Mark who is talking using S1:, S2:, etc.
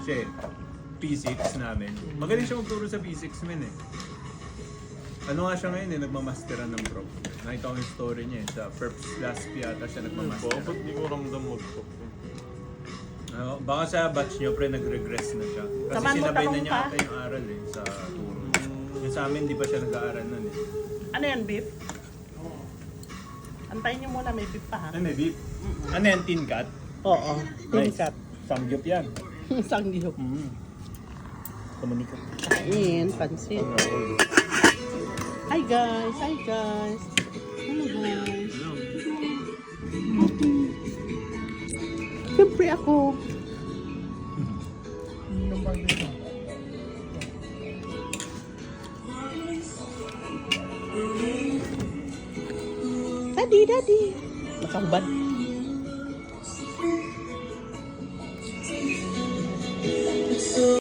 S1: siya eh. P6 namin. Magaling siya magturo sa P6 men eh. Ano nga siya ngayon eh, nagmamasteran ng prof. Nakita ko yung story niya eh, sa Perps Last yata siya nagmamasteran.
S2: Ba't di ko ramdam mag-talk?
S1: Baka sa batch niyo pre nag-regress na siya. Kasi
S3: Saman mo
S1: sinabay na
S3: tahong
S1: niya
S3: pa.
S1: ata yung aral eh, sa turo. Yung sa amin, di pa siya nag-aaral nun eh.
S3: Ano yan, beef? Antayin niyo muna, may beef pa ha.
S1: Ano eh, beef? Ano yan, tin cut?
S3: Oo, tingkat.
S1: Samgyup yan.
S3: Sangyup.
S1: Komunika.
S3: Kain, pansit. Hi guys, hi guys. Hello guys. Siyempre ako. Daddy, daddy. Nakambad.